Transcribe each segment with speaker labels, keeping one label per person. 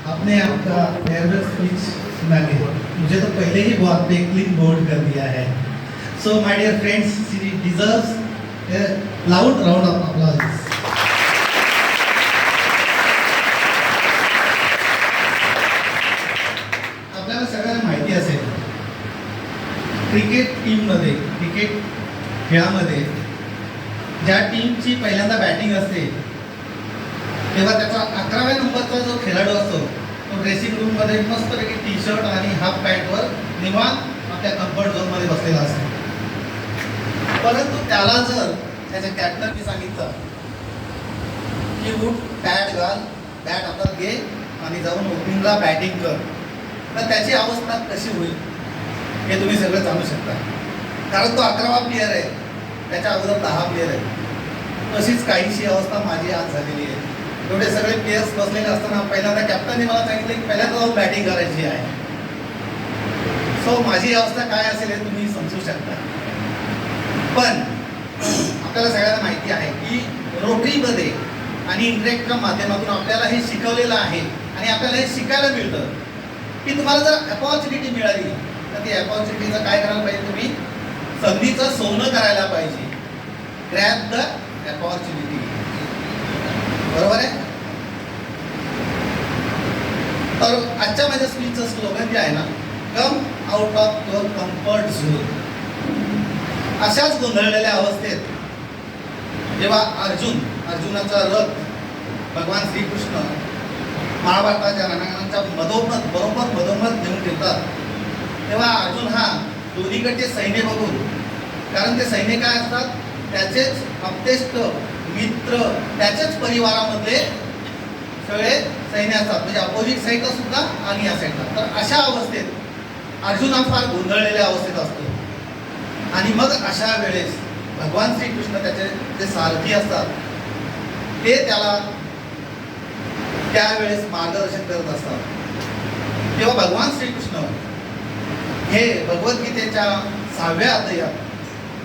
Speaker 1: आपने आपका farewell speech सुना के मुझे तो पहले ही बहुत पे क्लीन बोर्ड कर दिया है. So my dear friends, she deserves a loud round of applause. आपल्याला सगळ्यांना माहिती असेल, क्रिकेट टीममध्ये, क्रिकेट खेळामध्ये ज्या टीमची पहिल्यांदा बॅटिंग असते तेव्हा त्याचा 11व्या नंबरचा जो खेळाडू असतो तो ड्रेसिंग रूममध्ये मस्तपैकी टी शर्ट आणि हाफ पॅन्टवर निवांत आपल्या कम्फर्ट झोनमध्ये बसलेला असतो. परंतु त्याला जर त्याच्या कॅप्टनने सांगितलं की उठ, बॅट घाल, बॅट हातात घे आणि जाऊन ओपनिंगला बॅटिंग कर, तर त्याची अवस्था कशी होईल हे तुम्ही सगळं जाणू शकता. कारण तो 11वा प्लेयर आहे, त्याच्या अगोदर 10 प्लेयर आहे. तशीच काहीशी अवस्था माझी आज झालेली आहे. एवढे सगळे प्लेयर्स बसलेले असताना पहिल्यांदा कॅप्टनने मला सांगितलं की पहिल्यांदा जाऊन बॅटिंग करायची आहे. सो माझी अवस्था काय असेल हे तुम्ही समजू शकता. पण आपल्याला सगळ्यांना माहिती आहे की रोटरीमध्ये आणि इंटरॅक्टच्या माध्यमातून आपल्याला हे शिकवलेलं आहे आणि आपल्याला हे शिकायला मिळतं की तुम्हाला जर अपॉर्च्युनिटी मिळाली तर ती अपॉर्च्युनिटीचं काय करायला पाहिजे, तुम्ही संधीचं सोनं करायला पाहिजे. Grab the opportunity. बरोबर आहे. तर आजच्या माझ्या स्पीचचं स्लोगन जे आहे ना, come out of your comfort zone. अशाच गोंधळलेल्या अवस्थेत जेव्हा अर्जुनाचा रथ भगवान श्रीकृष्ण महाभारताच्या रणांगणाच्या मधोमध घेऊन फिरतात, तेव्हा अर्जुन हा दोन्हीकडचे सैन्य बघून, कारण ते सैन्य काय असतात, त्याचेच अपतेष्ट मित्र, त्याच्याच परिवारामधले सगळे सैन्य असतात, म्हणजे अपोजिट साईडला सुद्धा आणि या साईडला. तर अशा अवस्थेत अर्जुन हा फार गोंधळलेल्या अवस्थेत असतो. आणि मग अशा वेळेस भगवान श्रीकृष्ण, त्याचे जे सारथी असतात, ते त्याला त्यावेळेस मार्गदर्शन करत असतात. तेव्हा भगवान श्रीकृष्ण हे भगवद्गीतेच्या 6व्या अध्यायात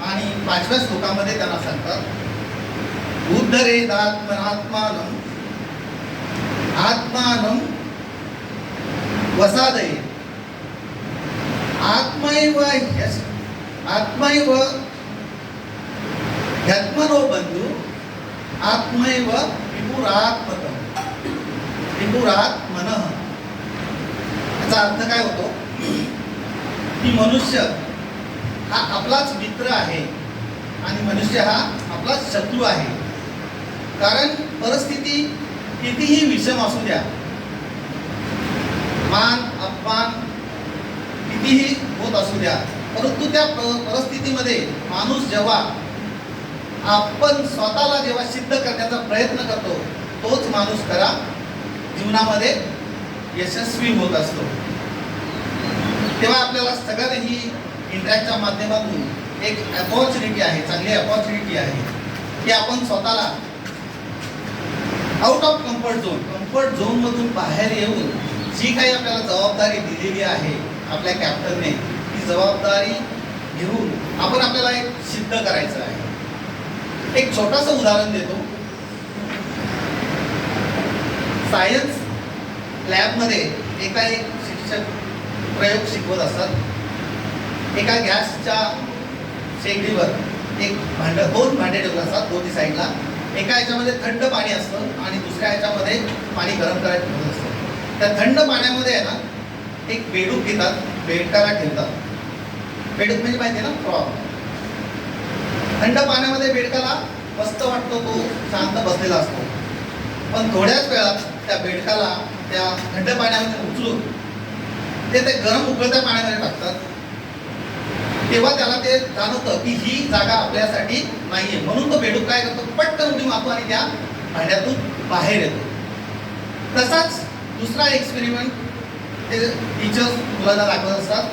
Speaker 1: आणि 5व्या श्लोकामध्ये त्यांना सांगतात, बुद्धरेदात्मनात्मानं आत्मानं वसादये आत्मैव ह्यात्मनो बंधु आत्मैव विपुरात्मनः. याचा अर्थ काय होतो की मनुष्य हा आपलाच मित्र आहे आणि मनुष्य हा आपलाच शत्रू आहे. कारण परिस्थिती कितीही विषम असू द्या, मान अपमान कितीही होत असू द्या, परंतु त्या परिस्थितीमध्ये माणूस जेव्हा आपण स्वतःला जेव्हा सिद्ध करण्याचा प्रयत्न करतो, तोच माणूस खरा जीवनामध्ये यशस्वी होत असतो. तेव्हा आपल्याला सगळ्यांना ही इंटरॅक्टच्या माध्यमातून एक अपॉर्च्युनिटी आहे, चांगली अपॉर्च्युनिटी आहे की आपण स्वतःला आउट ऑफ कम्फर्ट झोनमधून बाहेर येऊन जी काही आपल्याला जबाबदारी दिलेली आहे आपल्या कॅप्टनने, ती जबाबदारी घेऊन आपण आपल्याला एक सिद्ध करायचं आहे. एक छोटंसं उदाहरण देतो. सायन्स लॅबमध्ये एक शिक्षक प्रयोग शिकवत असतात. एका गॅसच्या शेगडीवर दोन भांडे ठेवले असतात दोन्ही साईडला. एका ह्याच्यामध्ये थंड पाणी असतं आणि दुसऱ्या ह्याच्यामध्ये पाणी गरम करायला ठेवत असतं. त्या थंड पाण्यामध्ये आहे ना, एक बेडूक घेतात, बेडकाला ठेवतात. बेडूक म्हणजे माहिती आहे ना, फ्रॉग. थंड पाण्यामध्ये बेडकाला मस्त वाटतो, तो शांत बसलेला असतो. पण थोड्याच वेळात त्या बेडकाला त्या थंड पाण्यामध्ये उचलून ते गरम उकळत्या पाण्यामध्ये टाकतात. तेव्हा त्याला ते जाणवतं की ही जागा आपल्यासाठी नाहीये. म्हणून तो बेडूक काय करतो, पटकन उडी मारतो आणि त्या भांड्यातून बाहेर येतो. तसाच दुसरा एक्सपेरिमेंट ते टीचर्स मुलांना दाखवत असतात.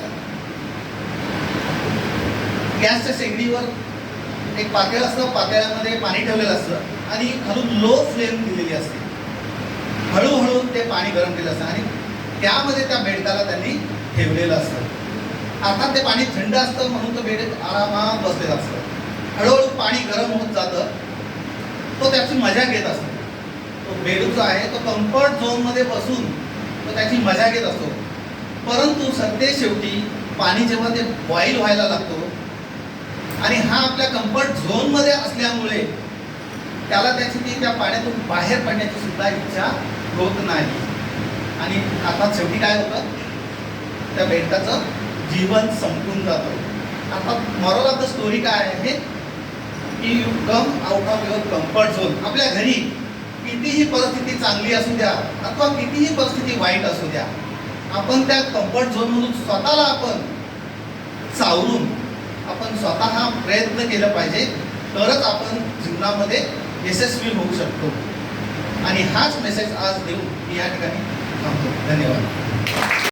Speaker 1: गॅसच्या शेगडीवर एक पातेलं असतं, पातेल्यामध्ये पाणी ठेवलेलं असतं आणि खालून लो फ्लेम दिलेली असते. हळूहळू ते पाणी गरम केलं असतं आणि त्यामध्ये त्या बेडकाला त्यांनी ठेवलेलं असतं. अर्थात ते पाणी थंड असतं म्हणून तो बेडूक आरामात बसलेला असतं. हळूहळू पाणी गरम होत जातं, तो त्याची मजा घेत असतो. तो बेडूक जो आहे तो कम्फर्ट झोनमध्ये बसून तो त्याची मजा घेत असतो. परंतु सत्य शेवटी पाणी जेव्हा ते बॉईल व्हायला लागतो आणि हा आपल्या कम्फर्ट झोनमध्ये असल्यामुळे त्याला त्या पाण्यातून बाहेर पडण्याची सुद्धा इच्छा होत नाही. आणि आता शेवटी काय होतं, त्या बेडकाचं जीवन संपून जातं. आता मॉरल ऑफ द स्टोरी काय आहे की you come out of your comfort zone. आपल्या घरी कितीही परिस्थिती चांगली असू द्या अथवा कितीही परिस्थिती वाईट असू द्या, आपण त्या कम्फर्ट झोनमधून स्वतःला आपण सावरून आपण स्वतः प्रयत्न केला पाहिजे, तरच आपण जीवनामध्ये यशस्वी होऊ शकतो. आणि हाच मेसेज आज देऊन मी या ठिकाणी थांबतो. धन्यवाद.